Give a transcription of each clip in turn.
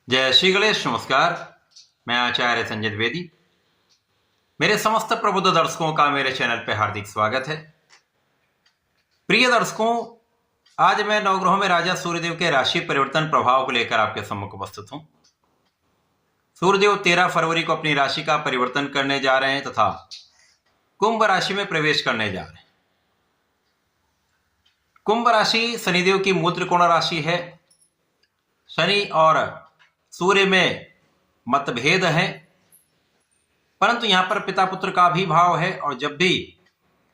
जय श्री गणेश। नमस्कार, मैं आचार्य संजय द्विवेदी। मेरे समस्त प्रबुद्ध दर्शकों का मेरे चैनल पर हार्दिक स्वागत है। प्रिय दर्शकों, आज मैं नवग्रहों में राजा सूर्यदेव के राशि परिवर्तन प्रभाव को लेकर आपके सम्मुख उपस्थित हूं। सूर्यदेव 13 फरवरी को अपनी राशि का परिवर्तन करने जा रहे हैं तथा कुंभ राशि में प्रवेश करने जा रहे हैं। कुंभ राशि शनिदेव की मूल त्रिकोण राशि है। शनि और सूर्य में मतभेद है, परंतु यहां पर पिता पुत्र का भी भाव है और जब भी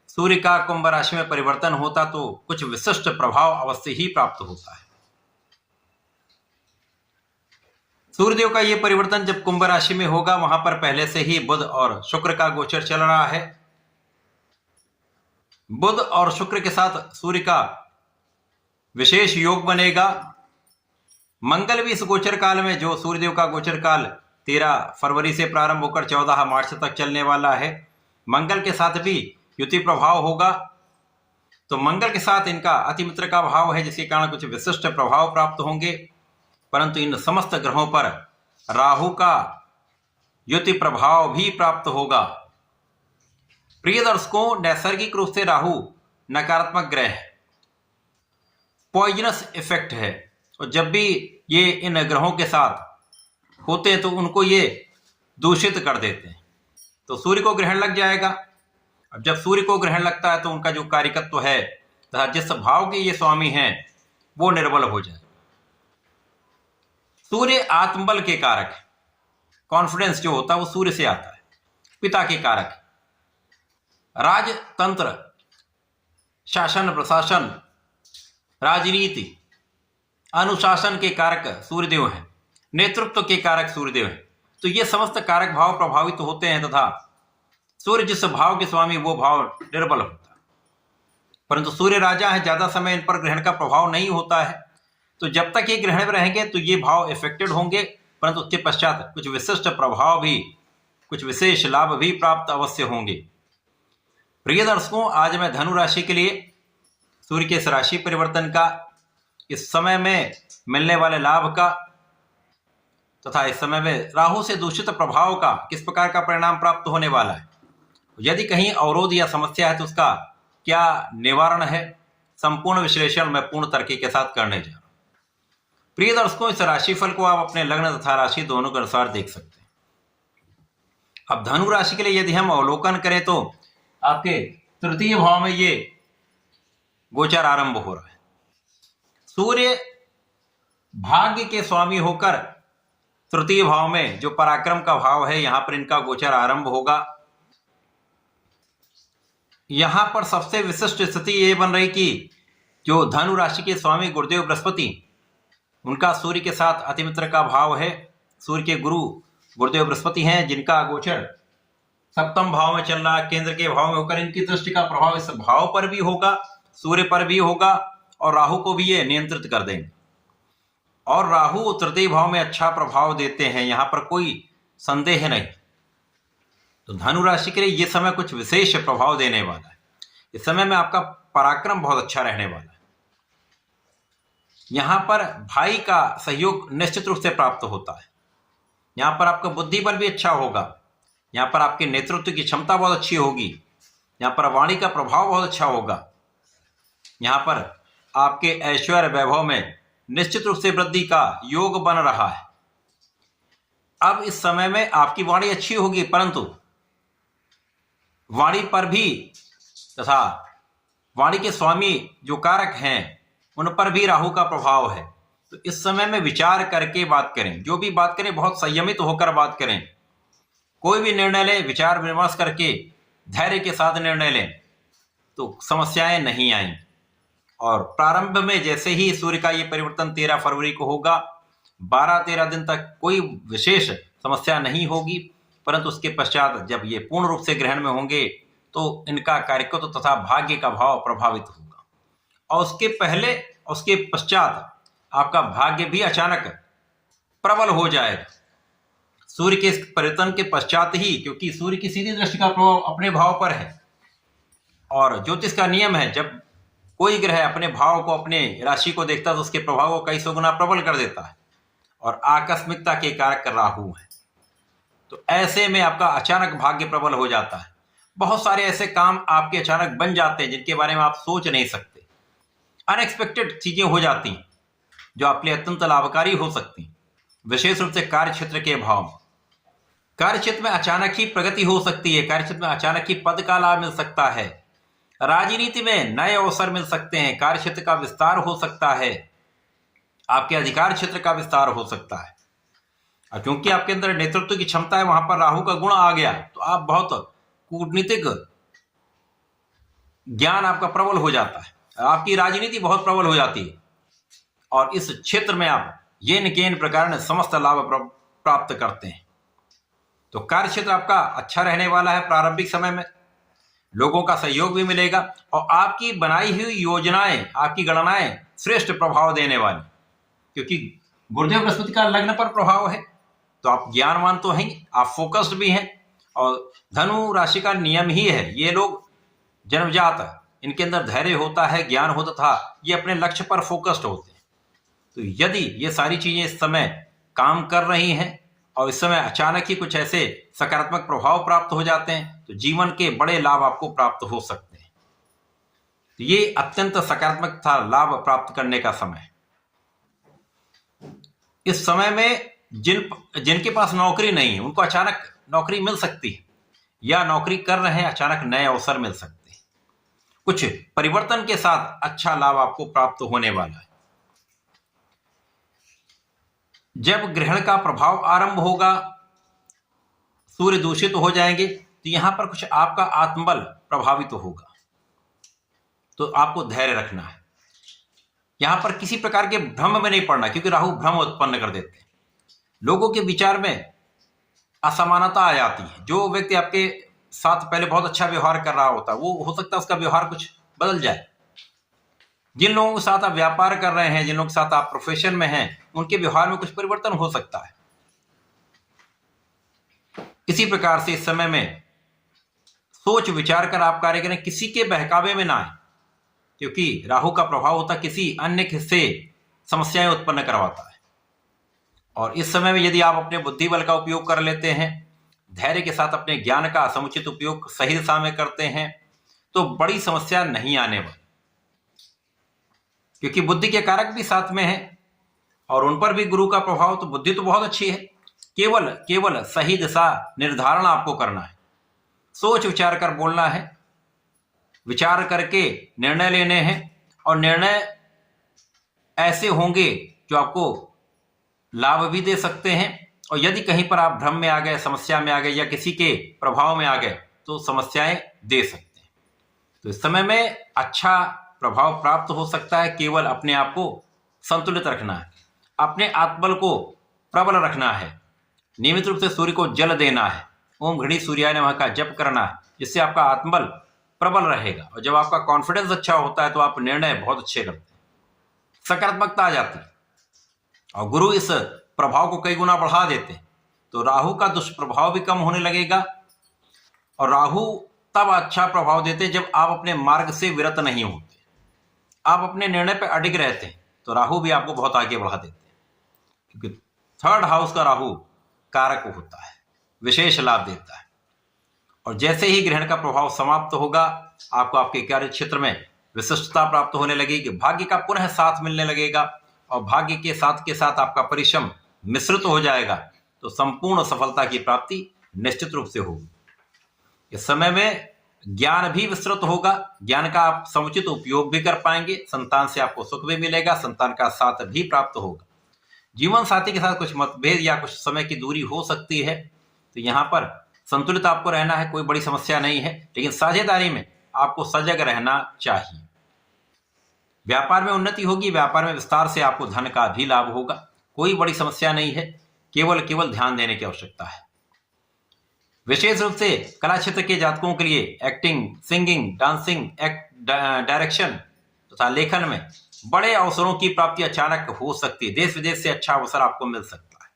सूर्य का कुंभ राशि में परिवर्तन होता तो कुछ विशिष्ट प्रभाव अवश्य ही प्राप्त होता है। सूर्यदेव का यह परिवर्तन जब कुंभ राशि में होगा, वहां पर पहले से ही बुध और शुक्र का गोचर चल रहा है। बुध और शुक्र के साथ सूर्य का विशेष योग बनेगा। मंगल भी इस गोचर काल में, जो सूर्यदेव का गोचर काल 13 फरवरी से प्रारंभ होकर 14 मार्च तक चलने वाला है, मंगल के साथ भी युति प्रभाव होगा। तो मंगल के साथ इनका अतिमित्र का भाव है, जिसके कारण कुछ विशिष्ट प्रभाव प्राप्त होंगे। परंतु इन समस्त ग्रहों पर राहु का युति प्रभाव भी प्राप्त होगा। प्रिय दर्शकों, नैसर्गिक रूप से राहु नकारात्मक ग्रह है, पॉइजनस इफेक्ट है, और जब भी ये इन ग्रहों के साथ होते हैं तो उनको ये दूषित कर देते हैं। तो सूर्य को ग्रहण लग जाएगा। अब जब सूर्य को ग्रहण लगता है तो उनका जो कारकत्व है तथा जिस भाव के ये स्वामी हैं वो निर्बल हो जाए। सूर्य आत्मबल के कारक है। कॉन्फिडेंस जो होता है वो सूर्य से आता है, पिता के कारक है। राजतंत्र, शासन प्रशासन, राजनीति, अनुशासन के कारक सूर्यदेव हैं, नेतृत्व के कारक सूर्यदेव हैं। तो ये समस्त कारक भाव प्रभावित होते हैं तथा सूर्य जिस भाव के स्वामी वो भाव निर्बल होता है। परंतु सूर्य राजा है, ज्यादा समय इन पर ग्रहण का प्रभाव नहीं होता है। तो जब तक ये ग्रहण में रहेंगे तो ये भाव इफेक्टेड होंगे, परंतु उसके पश्चात कुछ विशिष्ट प्रभाव भी, कुछ विशेष लाभ भी प्राप्त अवश्य होंगे। प्रिय दर्शकों, आज मैं धनु राशि के लिए सूर्य के इस राशि परिवर्तन का, इस समय में मिलने वाले लाभ का तथा इस समय में राहु से दूषित प्रभाव का किस प्रकार का परिणाम प्राप्त होने वाला है, यदि कहीं अवरोध या समस्या है तो उसका क्या निवारण है, संपूर्ण विश्लेषण मैं पूर्ण तर्क के साथ करने जा रहा हूं। प्रिय दर्शकों, इस राशिफल को आप अपने लग्न तथा राशि दोनों के अनुसार देख सकते हैं। अब धनु राशि के लिए यदि हम अवलोकन करें तो आपके तृतीय भाव में ये गोचर आरंभ हो रहा है। सूर्य भाग्य के स्वामी होकर तृतीय भाव में, जो पराक्रम का भाव है, यहां पर इनका गोचर आरंभ होगा। यहां पर सबसे विशिष्ट स्थिति यह बन रही कि जो धनु राशि के स्वामी गुरुदेव बृहस्पति, उनका सूर्य के साथ अतिमित्र का भाव है। सूर्य के गुरु गुरुदेव बृहस्पति हैं, जिनका गोचर सप्तम भाव में चल रहा है, केंद्र के भाव में होकर इनकी दृष्टि का प्रभाव इस भाव पर भी होगा, सूर्य पर भी होगा और राहु को भी ये नियंत्रित कर देंगे। और राहु तृतीय भाव में अच्छा प्रभाव देते हैं, यहां पर कोई संदेह नहीं। तो धनु राशि के लिए यह समय कुछ विशेष प्रभाव देने वाला है। इस समय में आपका पराक्रम बहुत अच्छा रहने वाला है। यहां पर भाई का सहयोग निश्चित रूप से प्राप्त होता है। यहां पर आपका बुद्धि बल भी अच्छा होगा। यहां पर आपके नेतृत्व की क्षमता बहुत अच्छी होगी। यहां पर वाणी का प्रभाव बहुत अच्छा होगा। यहां पर आपके ऐश्वर्य वैभव में निश्चित रूप से वृद्धि का योग बन रहा है। अब इस समय में आपकी वाणी अच्छी होगी, परंतु वाणी पर भी तथा वाणी के स्वामी जो कारक हैं उन पर भी राहु का प्रभाव है। तो इस समय में विचार करके बात करें, जो भी बात करें बहुत संयमित होकर बात करें। कोई भी निर्णय लें विचार विमर्श करके, धैर्य के साथ निर्णय लें तो समस्याएं नहीं आएंगी। और प्रारंभ में जैसे ही सूर्य का ये परिवर्तन 13 फरवरी को होगा, 12-13 दिन तक कोई विशेष समस्या नहीं होगी, परंतु उसके पश्चात जब ये पूर्ण रूप से ग्रहण में होंगे तो इनका कार्यकत्व तथा भाग्य का भाव प्रभावित होगा। और उसके पहले, उसके पश्चात आपका भाग्य भी अचानक प्रबल हो जाएगा सूर्य के परिवर्तन के पश्चात ही, क्योंकि सूर्य की सीधी दृष्टि का प्रभाव अपने भाव पर है। और ज्योतिष का नियम है, जब कोई ग्रह अपने भाव को, अपने राशि को देखता है तो उसके प्रभाव को कई सौ गुना प्रबल कर देता है। और आकस्मिकता के कारक राहु है। तो ऐसे में आपका अचानक भाग्य प्रबल हो जाता है। बहुत सारे ऐसे काम आपके अचानक बन जाते हैं जिनके बारे में आप सोच नहीं सकते। अनएक्सपेक्टेड चीजें हो जाती हैं जो आपके लिए अत्यंत लाभकारी हो सकती हैं। विशेष रूप से कार्य क्षेत्र के भाव में, कार्य क्षेत्र में अचानक ही प्रगति हो सकती है। कार्य क्षेत्र में अचानक ही पद का लाभ मिल सकता है। राजनीति में नए अवसर मिल सकते हैं। कार्य क्षेत्र का विस्तार हो सकता है। आपके अधिकार क्षेत्र का विस्तार हो सकता है। और क्योंकि आपके अंदर नेतृत्व की क्षमता है, वहां पर राहु का गुण आ गया, तो आप बहुत कूटनीतिक ज्ञान आपका प्रबल हो जाता है। आपकी राजनीति बहुत प्रबल हो जाती है और इस क्षेत्र में आप येन केन प्रकार समस्त लाभ प्राप्त करते हैं। तो कार्य क्षेत्र आपका अच्छा रहने वाला है। प्रारंभिक समय में लोगों का सहयोग भी मिलेगा और आपकी बनाई हुई योजनाएं, आपकी गणनाएं श्रेष्ठ प्रभाव देने वाली, क्योंकि गुरुदेव बृहस्पति का लग्न पर प्रभाव है। तो आप ज्ञानवान तो हैं, आप फोकस्ड भी हैं। और धनु राशि का नियम ही है, ये लोग जन्मजात, इनके अंदर धैर्य होता है, ज्ञान होता था, ये अपने लक्ष्य पर फोकस्ड होते हैं। तो यदि ये सारी चीजें इस समय काम कर रही हैं और इस समय अचानक ही कुछ ऐसे सकारात्मक प्रभाव प्राप्त हो जाते हैं, तो जीवन के बड़े लाभ आपको प्राप्त हो सकते हैं। तो ये अत्यंत सकारात्मक था, लाभ प्राप्त करने का समय। इस समय में जिनके पास नौकरी नहीं है उनको अचानक नौकरी मिल सकती है, या नौकरी कर रहे हैं अचानक नए अवसर मिल सकते हैं। कुछ परिवर्तन के साथ अच्छा लाभ आपको प्राप्त होने वाला है। जब ग्रहण का प्रभाव आरंभ होगा, सूर्य दूषित हो जाएंगे, तो यहां पर कुछ आपका आत्मबल प्रभावित होगा। तो आपको धैर्य रखना है। यहां पर किसी प्रकार के भ्रम में नहीं पड़ना, क्योंकि राहु भ्रम उत्पन्न कर देते हैं। लोगों के विचार में असमानता आ जाती है। जो व्यक्ति आपके साथ पहले बहुत अच्छा व्यवहार कर रहा होता है, वो हो सकता है उसका व्यवहार कुछ बदल जाए। जिन लोगों के साथ आप व्यापार कर रहे हैं, जिन लोगों के साथ आप प्रोफेशन में हैं, उनके व्यवहार में कुछ परिवर्तन हो सकता है। इसी प्रकार से इस समय में सोच विचार कर आप कार्य करें, किसी के बहकावे में ना आए, क्योंकि राहु का प्रभाव होता किसी अन्य से समस्याएं उत्पन्न करवाता है। और इस समय में यदि आप अपने बुद्धि बल का उपयोग कर लेते हैं, धैर्य के साथ अपने ज्ञान का समुचित उपयोग सही दिशा में करते हैं, तो बड़ी समस्या नहीं आने वाली, क्योंकि बुद्धि के कारक भी साथ में है और उन पर भी गुरु का प्रभाव। तो बुद्धि तो बहुत अच्छी है, केवल सही दिशा निर्धारण आपको करना है। सोच विचार कर बोलना है, विचार करके निर्णय लेने हैं, और निर्णय ऐसे होंगे जो आपको लाभ भी दे सकते हैं। और यदि कहीं पर आप भ्रम में आ गए, समस्या में आ गए, या किसी के प्रभाव में आ गए, तो समस्याएं दे सकते हैं। तो इस समय में अच्छा प्रभाव प्राप्त हो सकता है। केवल अपने आप को संतुलित रखना है, अपने आत्मबल को प्रबल रखना है, नियमित रूप से सूर्य को जल देना है, ओम घड़ी सूर्याय नमः का जप करना है, जिससे आपका आत्मबल प्रबल रहेगा। और जब आपका कॉन्फिडेंस अच्छा होता है तो आप निर्णय बहुत अच्छे करते हैं, सकारात्मकता आ जाती है, और गुरु इस प्रभाव को कई गुना बढ़ा देते हैं। तो राहु का दुष्प्रभाव भी कम होने लगेगा। और राहु तब अच्छा प्रभाव देते हैं जब आप अपने मार्ग से विरत नहीं होते, आप अपने निर्णय पर अडिग रहते हैं, तो राहु भी आपको बहुत आगे बढ़ा देते हैं। क्योंकि थर्ड हाउस का राहु कारक होता है, विशेष लाभ देता है। और जैसे ही ग्रहण का प्रभाव समाप्त होगा, आपको आपके कार्य क्षेत्र में विशिष्टता प्राप्त होने लगेगी, भाग्य का पुनः साथ मिलने लगेगा, और भाग्य के साथ आपका परिश्रम मिश्रित हो जाएगा, तो संपूर्ण सफलता की प्राप्ति निश्चित रूप से होगी। इस समय में ज्ञान भी विस्तृत होगा, ज्ञान का आप समुचित उपयोग भी कर पाएंगे, संतान से आपको सुख भी मिलेगा, संतान का साथ भी प्राप्त होगा। जीवन साथी के साथ कुछ मतभेद या कुछ समय की दूरी हो सकती है, तो यहाँ पर संतुलित आपको रहना है, कोई बड़ी समस्या नहीं है, लेकिन साझेदारी में आपको सजग रहना चाहिए। व्यापार में उन्नति होगी, व्यापार में विस्तार से आपको धन का भी लाभ होगा, कोई बड़ी समस्या नहीं है, केवल ध्यान देने की आवश्यकता है। विशेष रूप से कला क्षेत्र के जातकों के लिए एक्टिंग, सिंगिंग, डांसिंग, डायरेक्शन तथा लेखन में बड़े अवसरों की प्राप्ति अचानक हो सकती है। देश विदेश से अच्छा अवसर आपको मिल सकता है।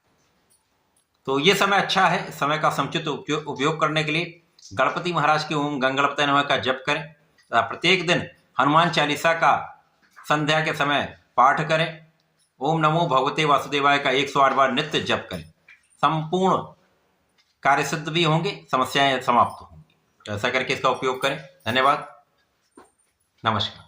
तो ये समय अच्छा है। समय का समुचित उपयोग करने के लिए गणपति महाराज के ओम गंगणपतये नमः का जप करें तथा प्रत्येक दिन हनुमान चालीसा का संध्या के समय पाठ करें। ओम नमो भगवते वासुदेवाय का 108 बार नित्य जप करें। संपूर्ण कार्य सिद्ध भी होंगे, समस्याएं समाप्त होंगी। तो ऐसा करके इसका उपयोग करें। धन्यवाद, नमस्कार।